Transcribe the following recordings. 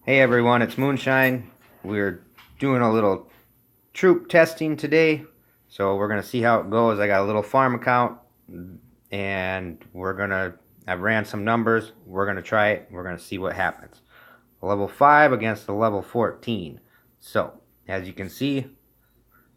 Hey everyone, it's Moonshine. We're doing a little troop testing today, so we're gonna see how it goes. I got a little farm account, and I ran some numbers. We're gonna try it. We're gonna see what happens. A level 5 against a level 14. So, as you can see,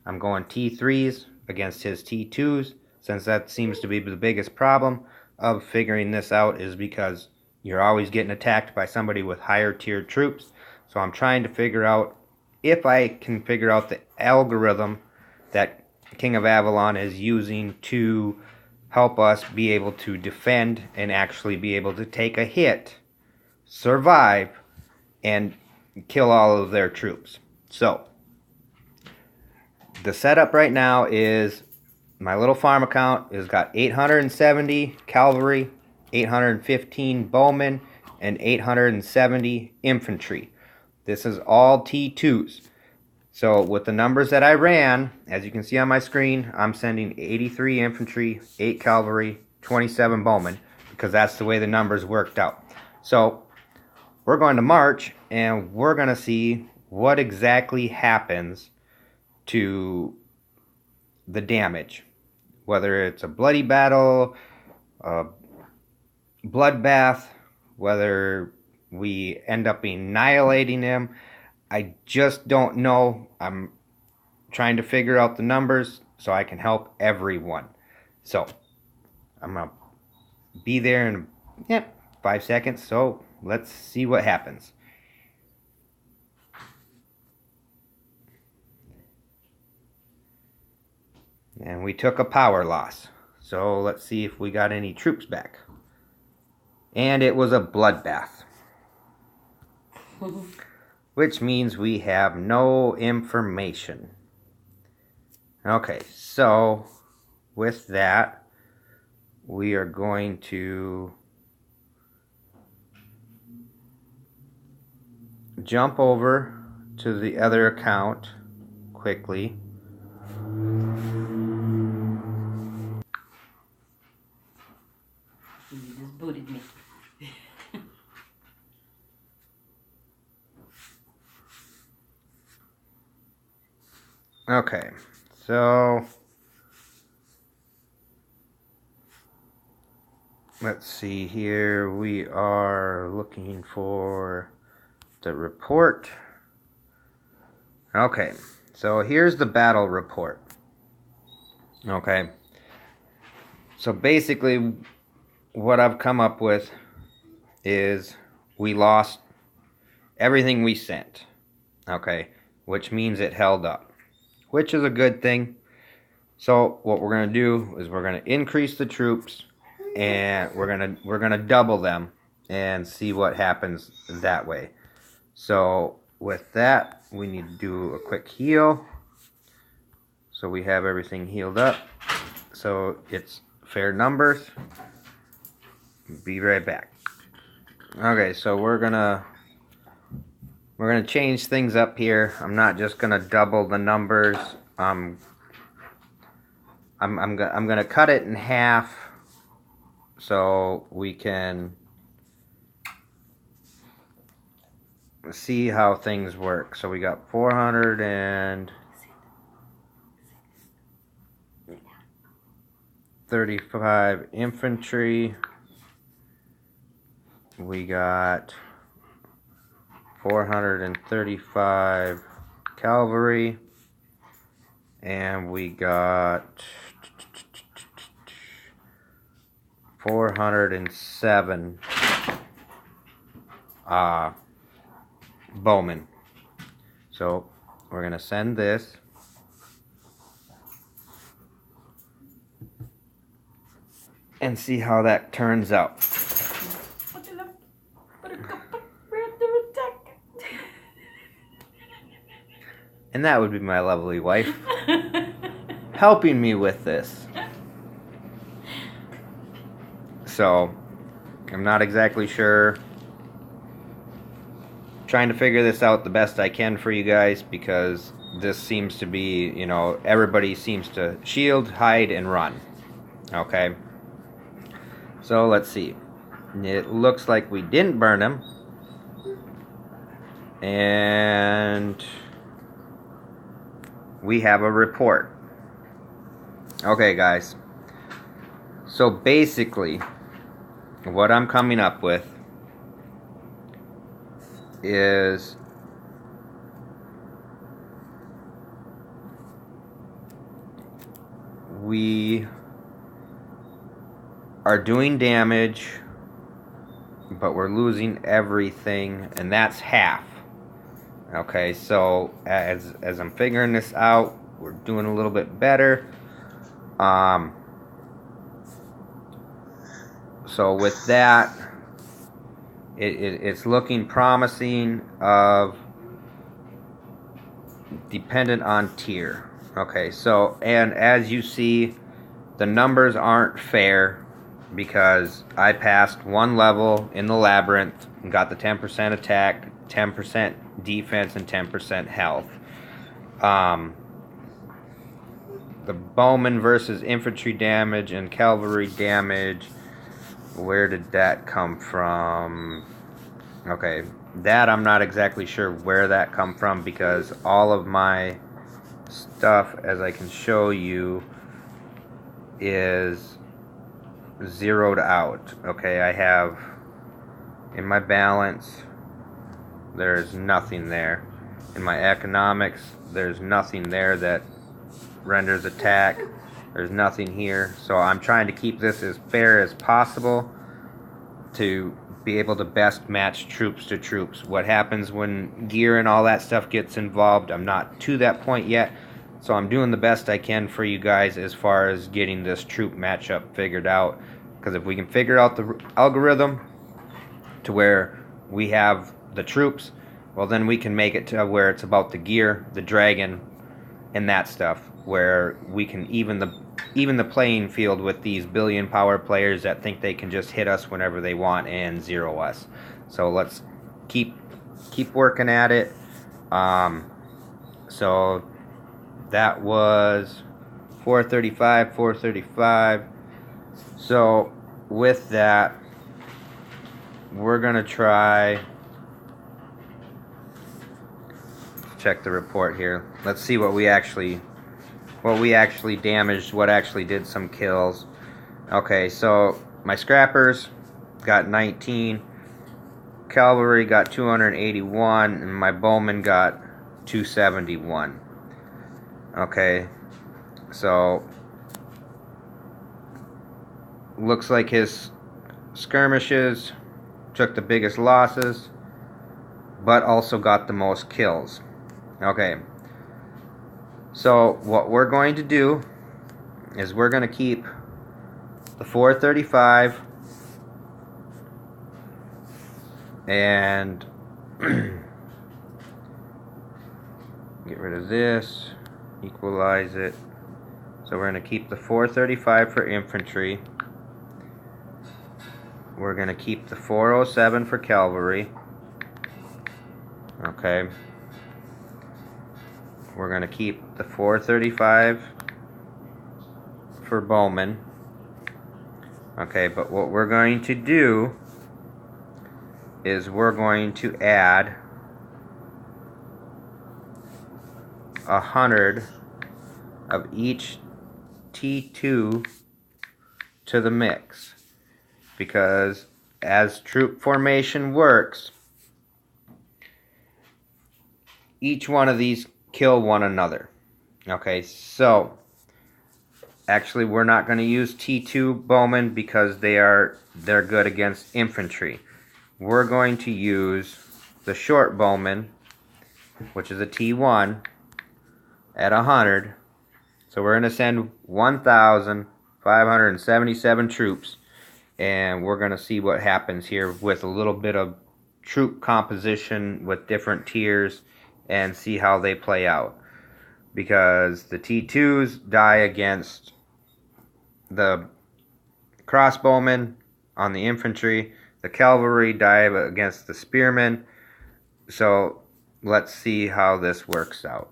I'm going T3s against his T2s, since that seems to be the biggest problem of figuring this out is because you're always getting attacked by somebody with higher tiered troops. So I'm trying to figure out if I can figure out the algorithm that King of Avalon is using to help us be able to defend and actually be able to take a hit, survive, and kill all of their troops. So the setup right now is my little farm account has got 870 cavalry, 815 bowmen, and 870 infantry. This is all T2s. So with the numbers that I ran, as you can see on my screen, I'm sending 83 infantry, 8 cavalry, 27 bowmen, because that's the way the numbers worked out. So we're going to march, and we're going to see what exactly happens to the damage. Whether it's a bloody battle, a bloodbath, whether we end up annihilating him, I just don't know. I'm trying to figure out the numbers so I can help everyone. So, I'm going to be there in 5 seconds, so let's see what happens. And we took a power loss. So let's see if we got any troops back. And it was a bloodbath. Which means we have no information. Okay, so with that, we are going to jump over to the other account quickly. You just booted me. Okay, so let's see here. We are looking for the report. Okay, so here's the battle report. Okay, so basically what I've come up with is we lost everything we sent. Okay, which means it held up, which is a good thing. So what we're going to do is we're going to increase the troops, and we're going to double them and see what happens that way. So with that, we need to do a quick heal. So we have everything healed up. So it's fair numbers. Be right back. Okay, so we're gonna change things up here. I'm not just gonna double the numbers. I'm gonna cut it in half so we can see how things work. So we got 435 infantry. We got 435 cavalry, and we got 407 bowmen. So we're gonna send this. And see how that turns out. And that would be my lovely wife helping me with this. So, I'm not exactly sure. Trying to figure this out the best I can for you guys, because this seems to be, everybody seems to shield, hide, and run. Okay? So, let's see. It looks like we didn't burn him. And we have a report. Okay, guys. So basically, what I'm coming up with is we are doing damage, but we're losing everything, and that's half. Okay, so as I'm figuring this out, we're doing a little bit better. So with that, it's looking promising of dependent on tier. Okay, so, and as you see, the numbers aren't fair because I passed one level in the labyrinth and got the 10% attack, 10% defense, and 10% health. The bowman versus infantry damage and cavalry damage, where did that come from? Okay, that I'm not exactly sure where that come from because all of my stuff, as I can show you, is zeroed out. Okay, I have in my balance, there's nothing there. In my economics, there's nothing there that renders attack. There's nothing here. So I'm trying to keep this as fair as possible to be able to best match troops to troops. What happens when gear and all that stuff gets involved, I'm not to that point yet. So I'm doing the best I can for you guys as far as getting this troop matchup figured out. Because if we can figure out the algorithm to where we have the troops, well then we can make it to where it's about the gear, the dragon, and that stuff. Where we can even the playing field with these billion power players that think they can just hit us whenever they want and zero us. So let's keep working at it. So that was 435. So with that, we're gonna try. Check the report here. Let's see what we actually damaged, what actually did some kills. Okay, so my scrappers got 19, cavalry got 281, and my bowman got 271. Okay, so looks like his skirmishes took the biggest losses, but also got the most kills. Okay, so what we're going to do is we're going to keep the 435 and get rid of this, equalize it. So we're going to keep the 435 for infantry. We're going to keep the 407 for cavalry. Okay. We're going to keep the 435 for bowmen. Okay, but what we're going to do is we're going to add 100 of each T2 to the mix. Because as troop formation works, each one of these kill one another. Okay, so actually we're not going to use T2 bowmen because they're good against infantry. We're going to use the short bowman, which is a T1, at 100. So we're going to send 1,577 troops, and we're going to see what happens here with a little bit of troop composition with different tiers and see how they play out. Because the T2s die against the crossbowmen on the infantry, the cavalry die against the spearmen. So let's see how this works out.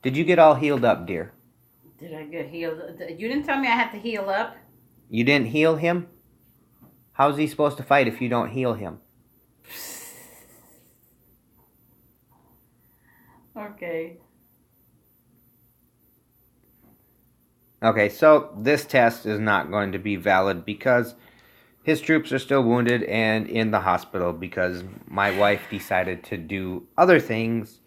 Did you get all healed up, dear? Did I get healed? You didn't tell me I had to heal up. You didn't heal him? How's he supposed to fight if you don't heal him? Okay. Okay, so this test is not going to be valid because his troops are still wounded and in the hospital because my wife decided to do other things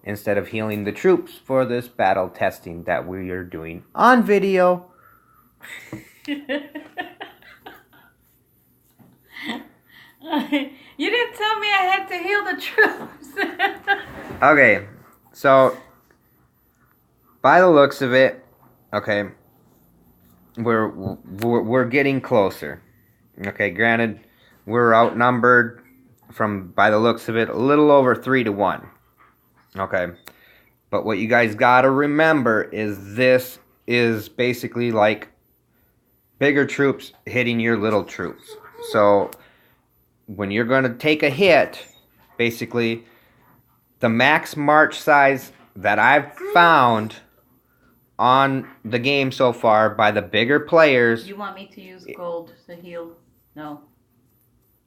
instead of healing the troops for this battle testing that we are doing on video. You didn't tell me I had to heal the troops. Okay, so by the looks of it, okay, we're getting closer. Okay, granted, we're outnumbered from by the looks of it a little over 3-1. Okay, but what you guys gotta remember is this is basically like bigger troops hitting your little troops. So when you're gonna take a hit, basically the max march size that I've found on the game so far by the bigger players. You want me to use gold to heal? No.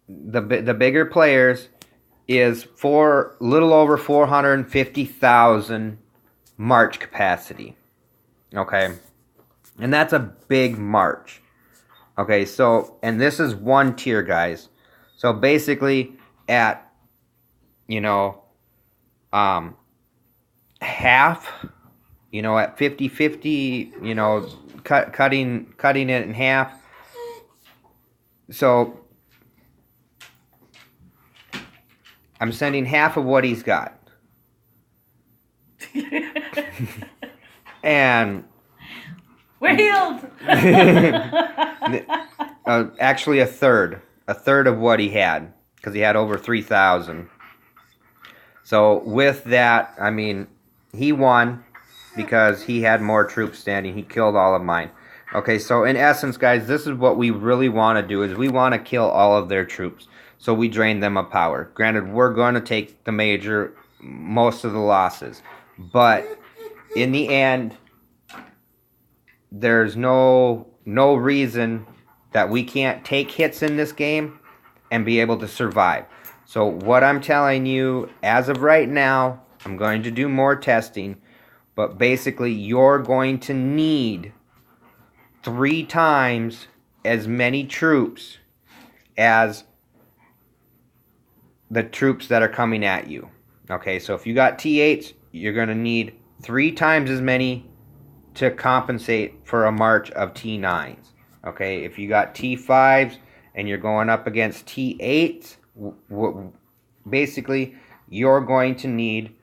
The bigger players is for little over 450,000 march capacity. Okay, and that's a big march. Okay, so and this is one tier, guys. So basically, at half, at 50-50, cutting it in half. So I'm sending half of what he's got. And we're healed. Actually, a third of what he had, because he had over 3,000. So with that, I mean, he won because he had more troops standing. He killed all of mine. Okay, so in essence, guys, this is what we really want to do, is we want to kill all of their troops. So we drain them of power. Granted, we're going to take most of the losses. But in the end, there's no reason that we can't take hits in this game and be able to survive. So what I'm telling you, as of right now, I'm going to do more testing. But basically, you're going to need 3 times as many troops as the troops that are coming at you. Okay, so if you got T8s, you're going to need 3 times as many to compensate for a march of T9s. Okay, if you got T5s and you're going up against T8s, basically you're going to need,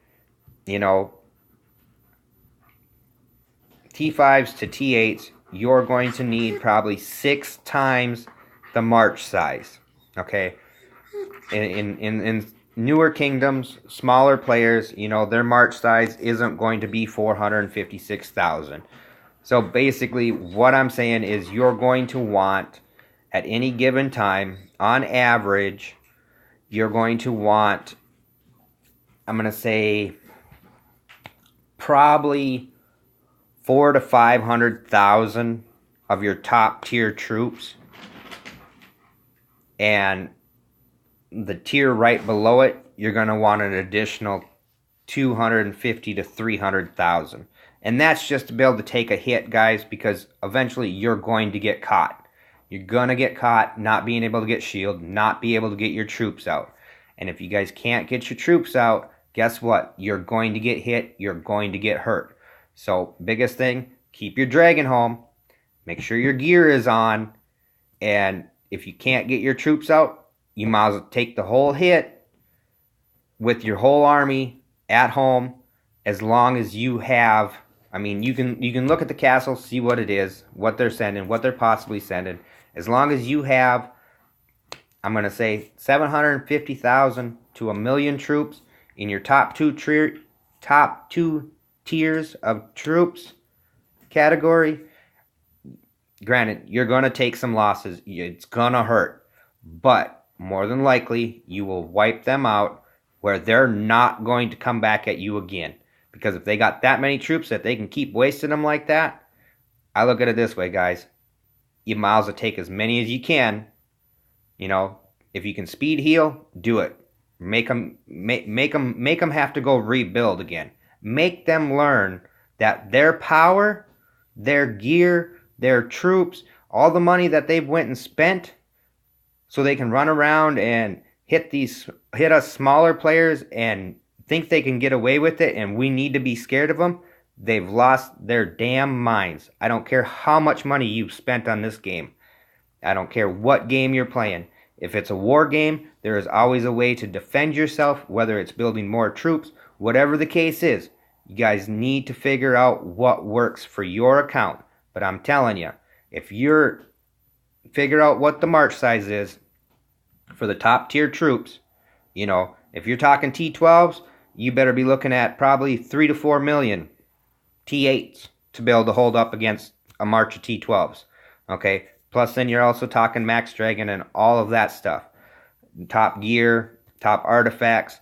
T5s to T8s, you're going to need probably 6 times the march size. Okay, in newer kingdoms, smaller players, their march size isn't going to be 456,000. So basically, what I'm saying is you're going to want, at any given time, on average, you're going to want, I'm going to say, probably 400,000 to 500,000 of your top tier troops, and the tier right below it, you're going to want an additional 250,000 to 300,000. And that's just to be able to take a hit, guys, because eventually you're going to get caught. You're going to get caught not being able to get shield, not be able to get your troops out. And if you guys can't get your troops out, guess what? You're going to get hit. You're going to get hurt. So biggest thing, keep your dragon home. Make sure your gear is on. And if you can't get your troops out, you might as well take the whole hit with your whole army at home, as long as you have, I mean, you can look at the castle, see what it is, what they're sending, what they're possibly sending. As long as you have, I'm going to say 750,000 to 1 million troops in your top two tiers of troops category, granted, you're going to take some losses. It's going to hurt. But more than likely, you will wipe them out where they're not going to come back at you again. Because if they got that many troops that they can keep wasting them like that, I look at it this way, guys. You might as well take as many as you can. If you can speed heal, do it. Make them have to go rebuild again. make them learn that their power, their gear, their troops, all the money that they've went and spent so they can run around and hit us smaller players and think they can get away with it and we need to be scared of them, they've lost their damn minds. I don't care how much money you've spent on this game. I don't care what game you're playing. If it's a war game, there is always a way to defend yourself, whether it's building more troops, whatever the case is. You guys need to figure out what works for your account. But I'm telling you, if you're figure out what the march size is for the top tier troops, if you're talking T12s, you better be looking at probably 3 to 4 million T8s to be able to hold up against a march of T12s. Okay? Plus then you're also talking Max Dragon and all of that stuff. Top gear, top artifacts.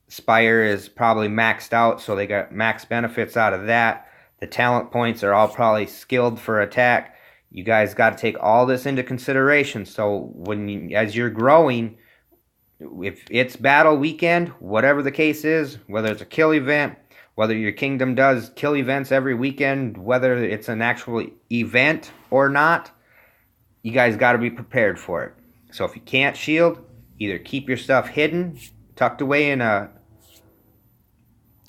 Spire is probably maxed out, so they got max benefits out of that. The talent points are all probably skilled for attack. You guys got to take all this into consideration. So as you're growing, if it's battle weekend, whatever the case is, whether it's a kill event, whether your kingdom does kill events every weekend, whether it's an actual event or not, you guys got to be prepared for it. So if you can't shield, either keep your stuff hidden, tucked away in a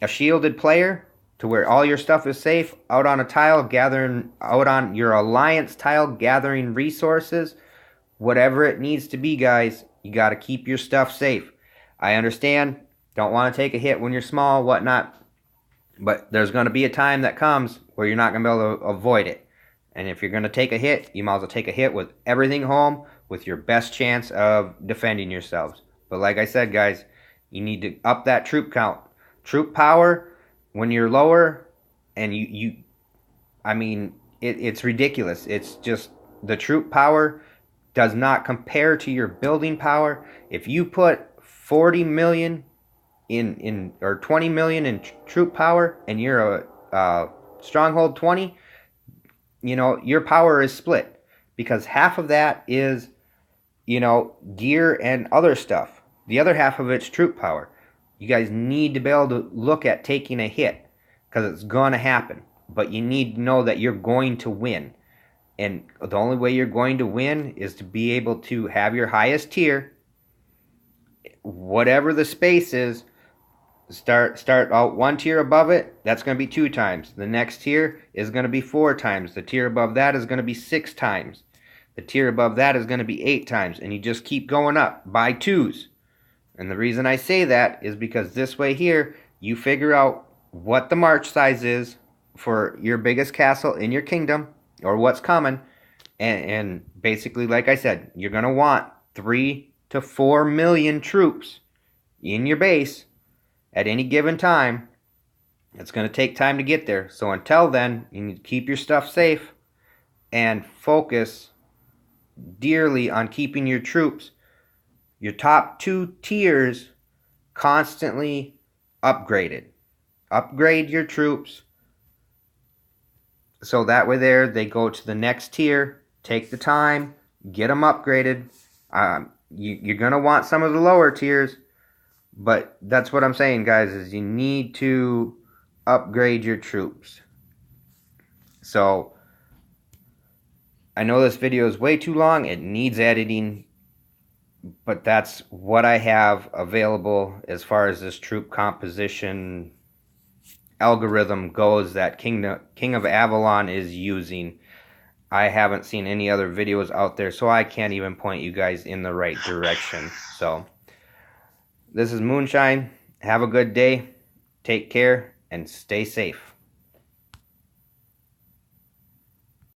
shielded player to where all your stuff is safe, out on a tile out on your alliance tile gathering resources, whatever it needs to be, guys, you got to keep your stuff safe. I understand, don't want to take a hit when you're small, whatnot, but there's going to be a time that comes where you're not going to be able to avoid it. And if you're going to take a hit, you might as well take a hit with everything home with your best chance of defending yourselves. But like I said, guys, you need to up that troop count. Troop power, when you're lower, and it's ridiculous. It's just the troop power does not compare to your building power. If you put 40 million or 20 million in troop power and you're a stronghold 20, your power is split because half of that is, gear and other stuff. The other half of it's troop power. You guys need to be able to look at taking a hit because it's going to happen. But you need to know that you're going to win. And the only way you're going to win is to be able to have your highest tier, whatever the space is, start out one tier above it, that's going to be 2 times. The next tier is going to be 4 times. The tier above that is going to be 6 times. The tier above that is going to be 8 times. And you just keep going up by 2s. And the reason I say that is because this way here, you figure out what the march size is for your biggest castle in your kingdom, or what's coming, and basically, like I said, you're going to want 3 to 4 million troops in your base at any given time. It's going to take time to get there. So until then, you need to keep your stuff safe and focus dearly on keeping your troops, your top 2 tiers, constantly upgraded. Upgrade your troops so that way they go to the next tier. Take the time, get them upgraded. You're going to want some of the lower tiers, but that's what I'm saying, guys, is you need to upgrade your troops. So I know this video is way too long. It needs editing, but that's what I have available as far as this troop composition algorithm goes that King of Avalon is using. I haven't seen any other videos out there, so I can't even point you guys in the right direction. So this is Moonshine. Have a good day. Take care and stay safe.